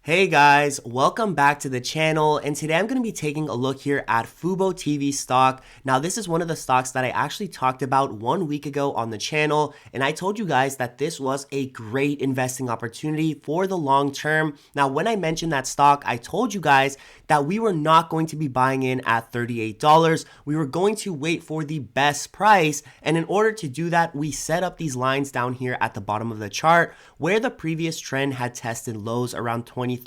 Hey guys, welcome back to the channel, and today I'm going to be taking a look here at fuboTV stock. Now this is one of the stocks that I actually talked about 1 week ago on the channel, and I told you guys that this was a great investing opportunity for the long term. Now when I mentioned that stock, I told you guys that we were not going to be buying in at $38. We were going to wait for the best price, and in order to do that, we set up these lines down here at the bottom of the chart where the previous trend had tested lows around $23,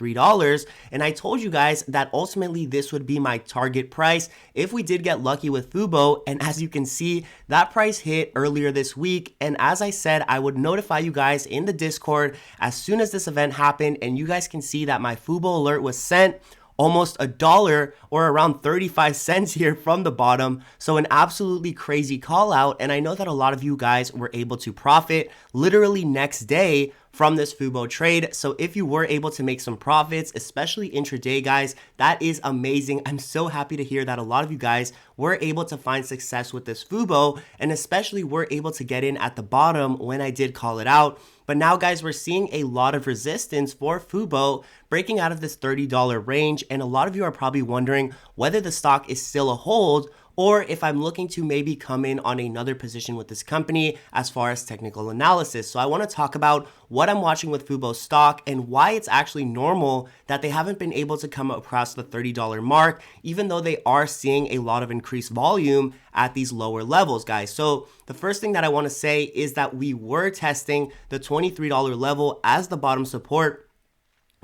and I told you guys that ultimately this would be my target price if we did get lucky with Fubo. And as you can see, that price hit earlier this week, and as I said, I would notify you guys in the Discord as soon as this event happened, and you guys can see that my Fubo alert was sent almost $1 or around 35 cents here from the bottom. So an absolutely crazy call out, and I know that a lot of you guys were able to profit literally next day from this Fubo trade. So if you were able to make some profits, especially intraday, guys, that is amazing. I'm so happy to hear that a lot of you guys were able to find success with this Fubo, and especially were able to get in at the bottom when I did call it out. But now, guys, we're seeing a lot of resistance for Fubo breaking out of this $30 range, and a lot of you are probably wondering whether the stock is still a hold or if I'm looking to maybe come in on another position with this company as far as technical analysis. So I want to talk about what I'm watching with Fubo stock and why it's actually normal that they haven't been able to come across the $30 mark, even though they are seeing a lot of increased volume at these lower levels, guys. So the first thing that I want to say is that we were testing the $23 level as the bottom support.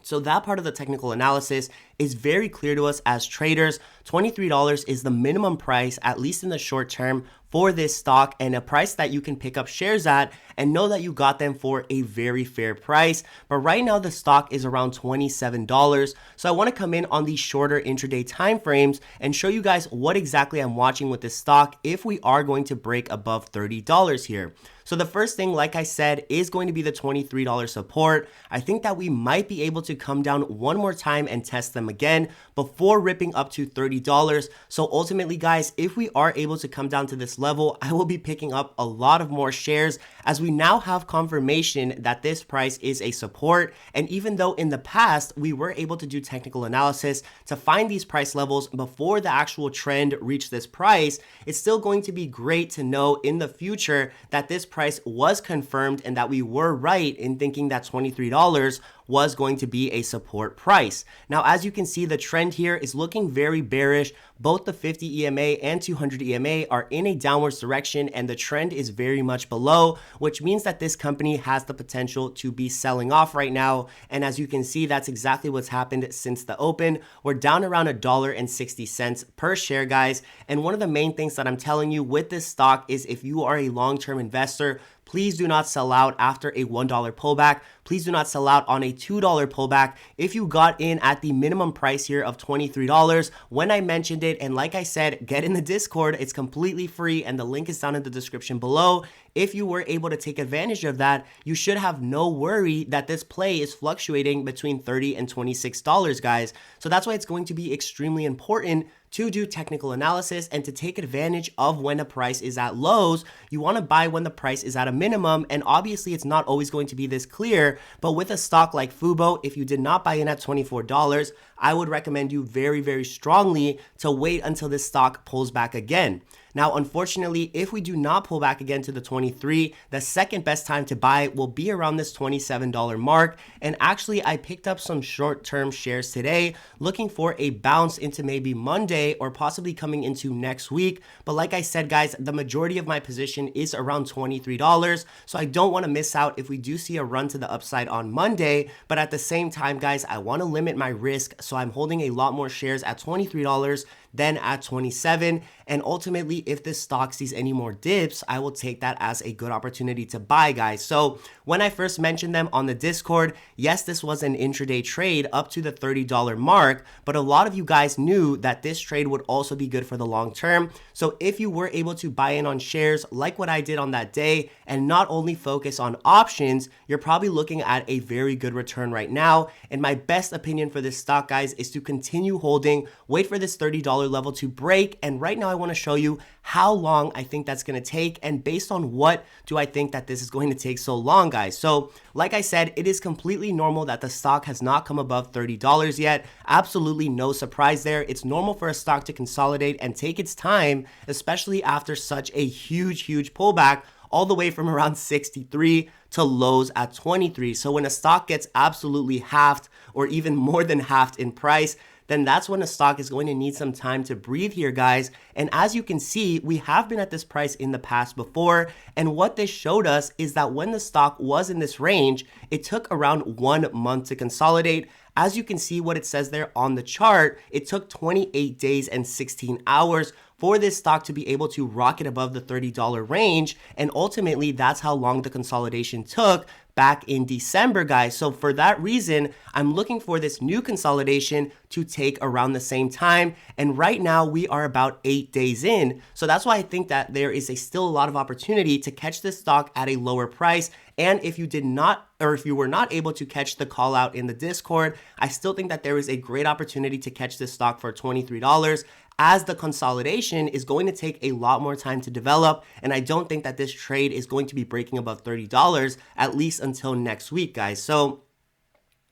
So that part of the technical analysis is very clear to us as traders. $23 is the minimum price, at least in the short term, for this stock, and a price that you can pick up shares at and know that you got them for a very fair price. But right now the stock is around $27. So I want to come in on these shorter intraday time frames and show you guys what exactly I'm watching with this stock if we are going to break above $30 here. So the first thing, like I said, is going to be the $23 support. I think that we might be able to come down one more time and test them again before ripping up to $30. So ultimately, guys, if we are able to come down to this level, I will be picking up a lot of more shares as we now have confirmation that this price is a support. And even though in the past we were able to do technical analysis to find these price levels before the actual trend reached this price, it's still going to be great to know in the future that this price was confirmed and that we were right in thinking that $23 was going to be a support price. Now, as you can see, the trend here is looking very bearish. Both the 50 EMA and 200 EMA are in a downwards direction, and the trend is very much below, which means that this company has the potential to be selling off right now. And as you can see, that's exactly what's happened since the open. We're down around $1.60 per share, guys. And one of the main things that I'm telling you with this stock is if you are a long-term investor, please do not sell out after a $1 pullback. Please do not sell out on a $2 pullback. If you got in at the minimum price here of $23 when I mentioned it, and like I said, get in the Discord. It's completely free and the link is down in the description below. If you were able to take advantage of that, you should have no worry that this play is fluctuating between $30 and $26, guys. So that's why it's going to be extremely important to do technical analysis and to take advantage of when a price is at lows. You want to buy when the price is at a minimum, and obviously it's not always going to be this clear, but with a stock like Fubo, if you did not buy in at $24, I would recommend you very, very strongly to wait until this stock pulls back again. Now, unfortunately, if we do not pull back again to the 23, the second best time to buy will be around this $27 mark. And actually, I picked up some short-term shares today, looking for a bounce into maybe Monday or possibly coming into next week. But like I said, guys, the majority of my position is around $23. So I don't want to miss out if we do see a run to the upside on Monday. But at the same time, guys, I want to limit my risk. So I'm holding a lot more shares at $23 than at 27. And ultimately, if this stock sees any more dips, I will take that as a good opportunity to buy, guys. So when I first mentioned them on the Discord, yes, this was an intraday trade up to the $30 mark, but a lot of you guys knew that this trade would also be good for the long term. So if you were able to buy in on shares like what I did on that day and not only focus on options, you're probably looking at a very good return right now. And my best opinion for this stock, guys, is to continue holding, wait for this $30 $30 level to break. And right now I want to show you how long I think that's going to take, and based on what do I think that this is going to take so long, guys. So like I said, it is completely normal that the stock has not come above $30 yet. Absolutely no surprise there. It's normal for a stock to consolidate and take its time, especially after such a huge pullback all the way from around 63 to lows at 23. So when a stock gets absolutely halved or even more than halved in price, then that's when a stock is going to need some time to breathe here, guys. And as you can see, we have been at this price in the past before. And what this showed us is that when the stock was in this range, it took around 1 month to consolidate. As you can see what it says there on the chart, it took 28 days and 16 hours for this stock to be able to rocket above the $30 range. And ultimately, that's how long the consolidation took back in December, guys. So for that reason, I'm looking for this new consolidation to take around the same time. And right now we are about 8 days in. So that's why I think that there is still a lot of opportunity to catch this stock at a lower price. And if you did not, or if you were not able to catch the call out in the Discord, I still think that there is a great opportunity to catch this stock for $23, as the consolidation is going to take a lot more time to develop. And I don't think that this trade is going to be breaking above $30, at least until next week, guys. So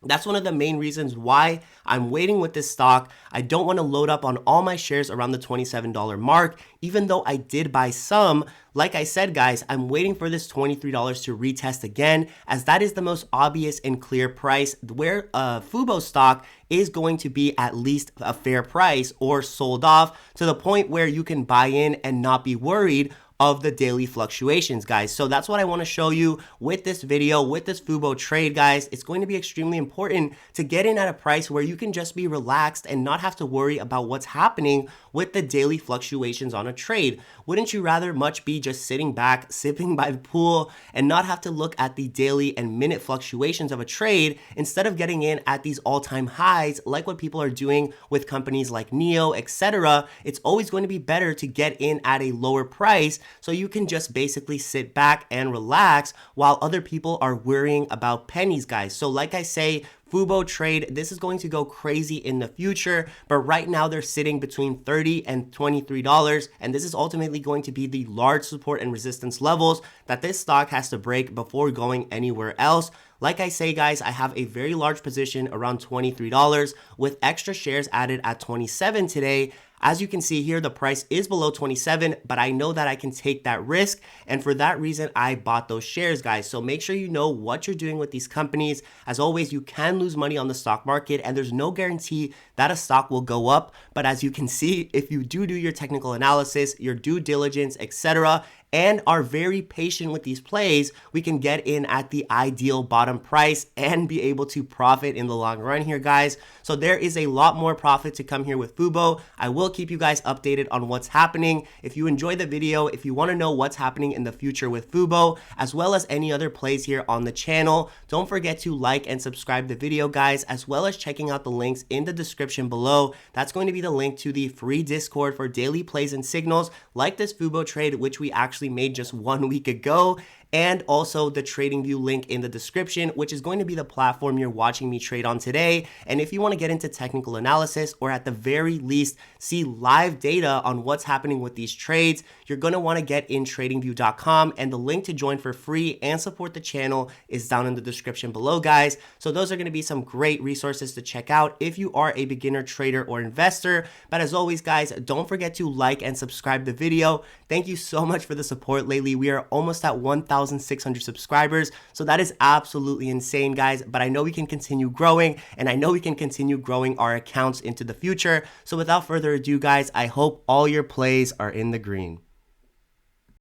that's one of the main reasons why I'm waiting with this stock. I don't want to load up on all my shares around the $27 mark, even though I did buy some. Like I said, guys, I'm waiting for this $23 to retest again, as that is the most obvious and clear price where Fubo stock is going to be at least a fair price or sold off to the point where you can buy in and not be worried of the daily fluctuations, guys. So that's what I want to show you with this video, with this Fubo trade, guys. It's going to be extremely important to get in at a price where you can just be relaxed and not have to worry about what's happening with the daily fluctuations on a trade. Wouldn't you rather much be just sitting back, sipping by the pool, and not have to look at the daily and minute fluctuations of a trade instead of getting in at these all-time highs like what people are doing with companies like NIO, etc.? It's always going to be better to get in at a lower price, so you can just basically sit back and relax while other people are worrying about pennies, guys. So like I say, Fubo trade, this is going to go crazy in the future, but right now they're sitting between $30 and $23, and this is ultimately going to be the large support and resistance levels that this stock has to break before going anywhere else. Like I say, guys, I have a very large position around $23 with extra shares added at 27 today. As you can see here, the price is below 27, but I know that I can take that risk. And for that reason, I bought those shares, guys. So make sure you know what you're doing with these companies. As always, you can lose money on the stock market, and there's no guarantee that a stock will go up. But as you can see, if you do your technical analysis, your due diligence, etc., and are very patient with these plays, we can get in at the ideal bottom price and be able to profit in the long run here, guys. So there is a lot more profit to come here with Fubo. I will keep you guys updated on what's happening. If you enjoyed the video, if you want to know what's happening in the future with Fubo, as well as any other plays here on the channel, don't forget to like and subscribe the video, guys, as well as checking out the links in the description below. That's going to be the link to the free Discord for daily plays and signals like this Fubo trade, which we actually made just 1 week ago, and also the TradingView link in the description, which is going to be the platform you're watching me trade on today. And if you want to get into technical analysis, or at the very least see live data on what's happening with these trades, you're going to want to get in tradingview.com, and the link to join for free and support the channel is down in the description below, guys. So those are going to be some great resources to check out if you are a beginner trader or investor. But as always, guys, don't forget to like and subscribe the video. Thank you so much for the support lately. We are almost at 1,600 subscribers, so that is absolutely insane, guys. But I know we can continue growing, and I know we can continue growing our accounts into the future. So without further ado, guys, I hope all your plays are in the green.